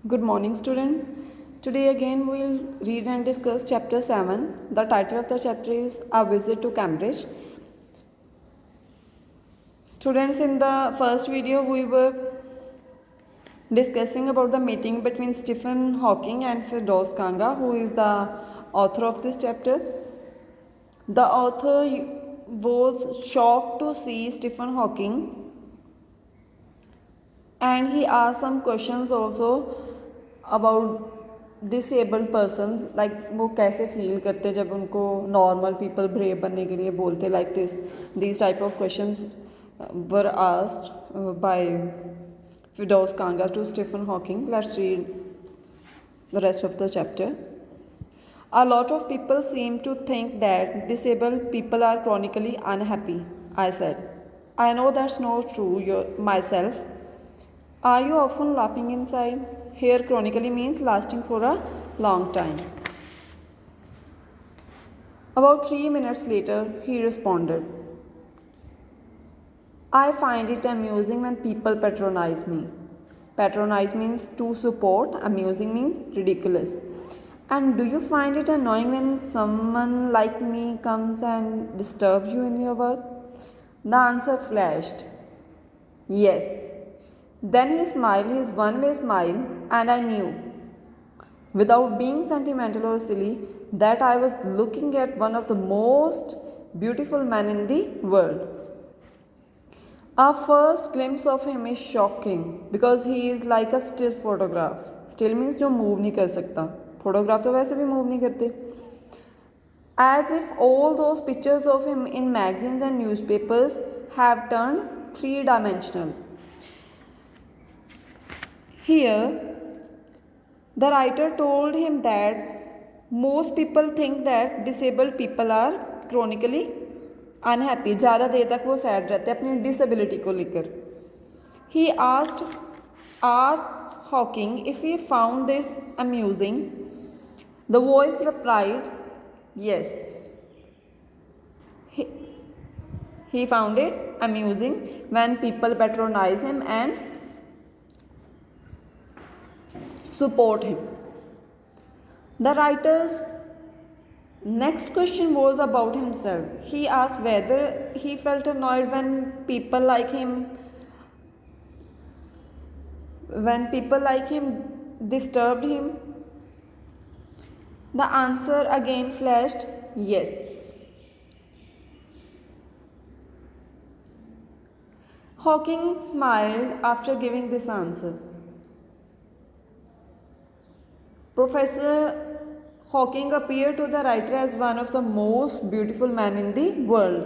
Good morning, students. Today again we will read and discuss chapter 7. The title of the chapter is A Visit to Cambridge. Students, in the first video we were discussing about the meeting between Stephen Hawking and Firdaus Kanga, who is the author of this chapter. The author was shocked to see Stephen Hawking and he asked some questions also about disabled person like वो कैसे feel करते जब उनको normal people brave बनने के लिए बोलते like this type of questions were asked by Firdaus Kanga to Stephen Hawking. Let's read the rest of the chapter. A lot of people seem to think that disabled people are chronically unhappy, I said. I know that's not true myself. Are you often laughing inside? Here, chronically means lasting for a long time. About 3 minutes later, he responded. I find it amusing when people patronize me. Patronize means to support, amusing means ridiculous. And do you find it annoying when someone like me comes and disturbs you in your work? The answer flashed. Yes. Then he smiled his one-way smile, and I knew, without being sentimental or silly, that I was looking at one of the most beautiful men in the world. Our first glimpse of him is shocking because he is like a still photograph. Still means जो move नहीं कर सकता. Photograph तो वैसे भी move नहीं करते. As if all those pictures of him in magazines and newspapers have turned three-dimensional. Here, the writer told him that most people think that disabled people are chronically unhappy. ज़्यादा देर तक वो sad रहते हैं अपनी disability को लेकर. He asked Hawking if he found this amusing. The voice replied, yes. He found it amusing when people patronize him and support him. The writer's next question was about himself. He asked whether he felt annoyed when people like him disturbed him. The answer again flashed, yes. Hawking smiled after giving this answer. Professor Hawking appeared to the writer as one of the most beautiful men in the world.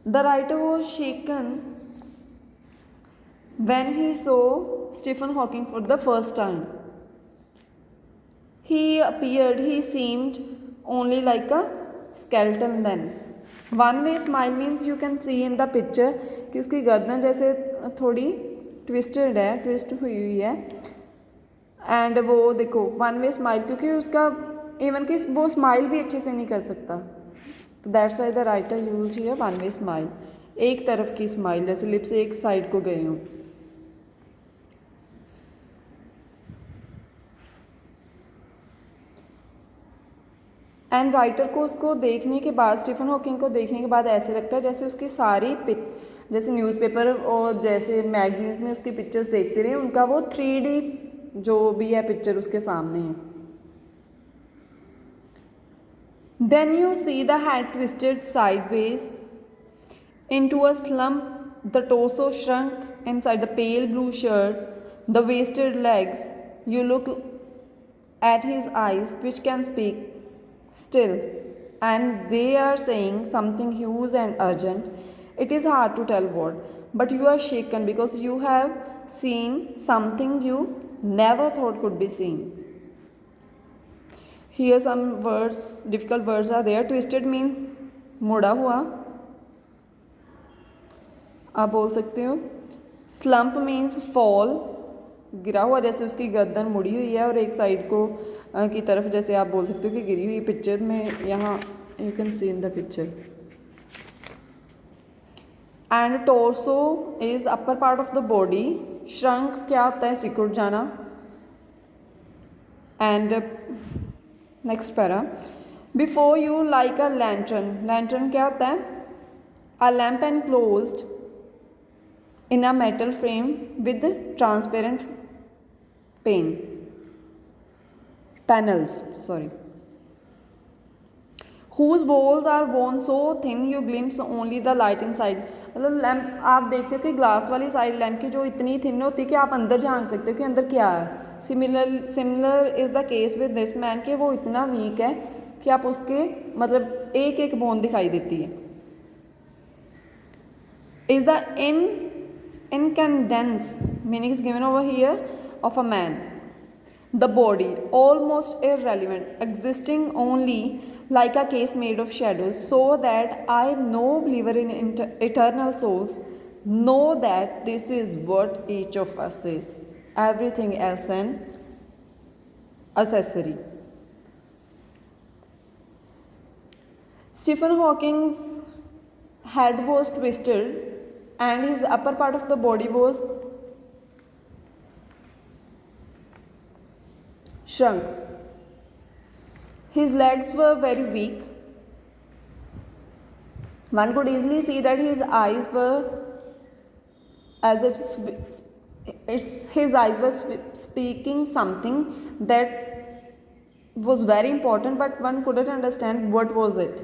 The writer was shaken when he saw Stephen Hawking for the first time. He seemed only like a skeleton then. One-way smile means you can see in the picture कि उसकी गर्दन जैसे थोड़ी twisted है, twist हुई है. And वो देखो वन वे स्माइल क्योंकि उसका इवन कि वो स्माइल भी अच्छे से नहीं कर सकता, तो that's why the writer use here one way smile. एक तरफ की स्माइल जैसे लिप्स एक साइड को गए हों. एंड राइटर को उसको देखने के बाद, स्टीफन हॉकिंग को देखने के बाद ऐसे लगता है जैसे उसकी सारी जैसे न्यूज़पेपर और जैसे मैगजीन्स में उसकी पिक्चर्स देखते रहे, उनका वो 3D जो भी है पिक्चर उसके सामने है. Then you see the head twisted sideways into a slump, the torso shrunk inside the pale blue shirt, the wasted legs. You look at his eyes, which can speak still, and they are saying something huge and urgent. It is hard to tell what, but you are shaken because you have seen something you never thought could be seen. Here some words, difficult words are there. Twisted means मुड़ा हुआ, आप बोल सकते हो. Slump means fall, गिरा हुआ, जैसे उसकी गर्दन मुड़ी हुई है और एक साइड को की तरफ जैसे आप बोल सकते हो कि गिरी हुई. पिक्चर में यहाँ you can see in the picture. And torso is upper part of the body. Shrunk क्या होता है? सिकुड़ जाना. And next para, before you like a lantern. Lantern क्या होता है? अ lamp enclosed in a metal frame with transparent panels, whose walls are worn so thin you glimpse only the light inside. मतलब lamp आप देखते हो कि glass वाली side lamp की जो इतनी थिन होती है कि आप अंदर झांक सकते हो कि अंदर क्या है. Similar is the case with this man, कि वो इतना वीक है कि आप उसके मतलब एक एक बोन दिखाई देती है. Is the incandescence meaning is given over here of a man. The body almost irrelevant, existing only like a case made of shadows, so that I, no believer in eternal souls, know that this is what each of us is. Everything else an accessory. Stephen Hawking's head was twisted and his upper part of the body was shrunk. His legs were very weak. One could easily see that his eyes were as if his eyes were speaking something that was very important, but one couldn't understand what was it.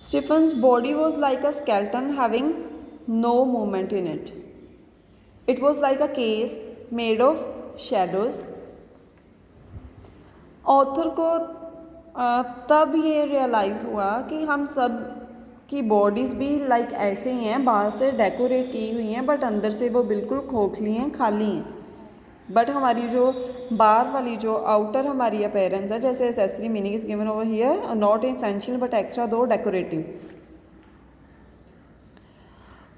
Stephen's body was like a skeleton having no movement in it. It was like a case made of shadows. Author को तब ये realise हुआ कि हम सब की bodies भी like ऐसे ही हैं, बाहर से डेकोरेट की हुई हैं बट अंदर से वो बिल्कुल खोखली हैं, खाली हैं. बट हमारी जो बाहर वाली जो आउटर हमारी अपेयरेंस है, जैसे accessory meaning is given over here, not essential but extra दो decorative.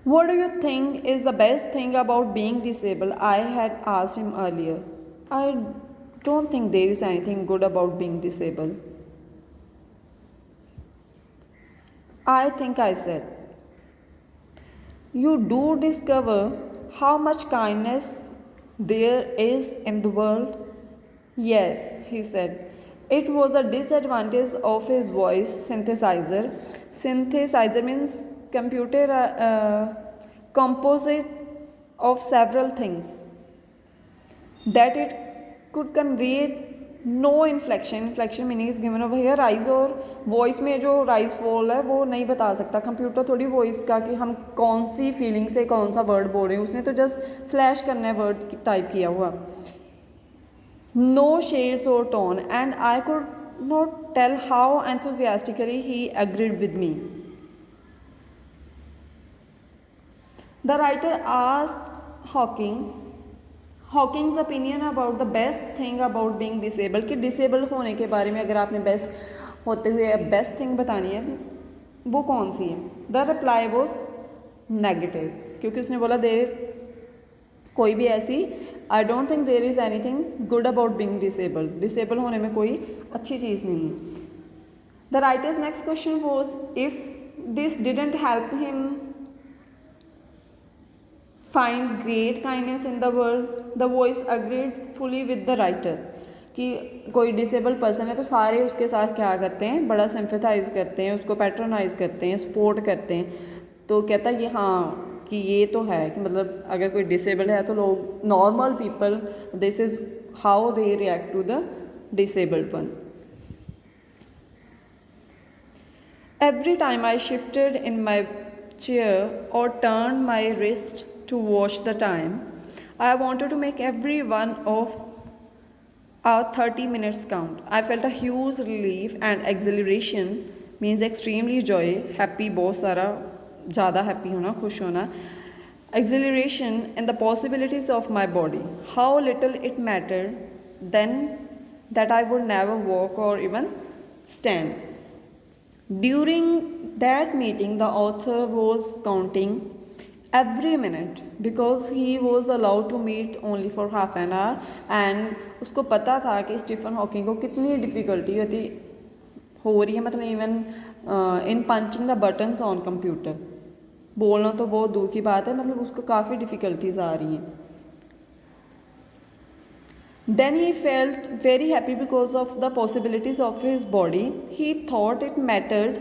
What do you think is the best thing about being disabled? I had asked him earlier. I don't think there is anything good about being disabled. I think I said. You do discover how much kindness there is in the world? Yes, he said. It was a disadvantage of his voice synthesizer. Synthesizer means computer composite of several things. That it could convey no inflection. Inflection meaning is given over here. Rise और voice में जो rise fall है वो नहीं बता सकता computer. थोड़ी voice का कि हम कौन सी फीलिंग से कौन सा वर्ड बोल रहे हैं, उसने तो जस्ट फ्लैश करना है वर्ड टाइप किया हुआ. नो शेड्स और tone, and I could not tell how enthusiastically he agreed with me. The writer asked Hawking's opinion about the best thing about being disabled, कि डिसेबल होने के बारे में अगर आपने बेस्ट होते हुए बेस्ट थिंग बतानी है वो कौन सी है. द रिप्लाई वॉज नेगेटिव, क्योंकि उसने बोला देर कोई भी ऐसी I don't think there is any thing good about being disabled. Disable होने में कोई अच्छी चीज़ नहीं है. The writers next question was if this didn't help him find great kindness in the world. The voice agreed fully with the writer कि कोई disable person है तो सारे उसके साथ क्या करते हैं, बड़ा सिंपैथाइज करते हैं, उसको पैट्रोनाइज करते हैं, सपोर्ट करते हैं. तो कहता है ये हाँ कि ये तो है कि मतलब अगर कोई डिसेबल है तो लोग normal people this is how they react to the disabled one. Every time I shifted in my chair और turn my wrist to watch the time, I wanted to make every one of our 30 minutes count. I felt a huge relief and exhilaration means extremely joy, happy बहुत सारा ज़्यादा happy होना, खुश होना. Exhilaration in the possibilities of my body. How little it mattered then that I would never walk or even stand. During that meeting, the author was counting every minute because he was allowed to meet only for half an hour, and उसको पता था कि Stephen Hawking को कितनी difficulty हो रही है, मतलब even in punching the buttons on computer. बोलना तो बहुत दूर की बात है, मतलब उसको काफ़ी डिफ़िकल्टीज आ रही हैं। Then he felt very happy because of the possibilities of his body. He thought it mattered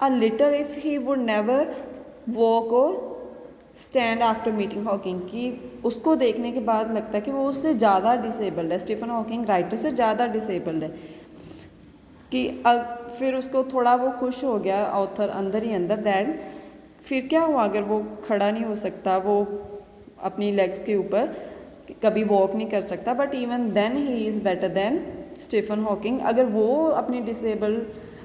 a little if he would never walk or stand after meeting Hawking, कि उसको देखने के बाद लगता है कि वो उससे ज़्यादा डिसेबल्ड है, स्टीफन हॉकिंग राइटर से ज़्यादा डिसेबल्ड है, कि अब फिर उसको थोड़ा वो खुश हो गया ऑथर अंदर ही अंदर, दैट फिर क्या हुआ अगर वो खड़ा नहीं हो सकता, वो अपनी लेग्स के ऊपर कभी वॉक नहीं कर सकता, but even then he is better than Stephen Hawking. अगर वो अपनी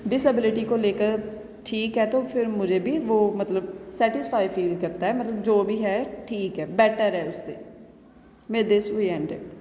डिसेबिलिटी को लेकर ठीक है तो फिर मुझे भी वो मतलब सेटिस्फाई फील करता है, मतलब जो भी है ठीक है, बेटर है उससे। मे दिस वी एंडेड।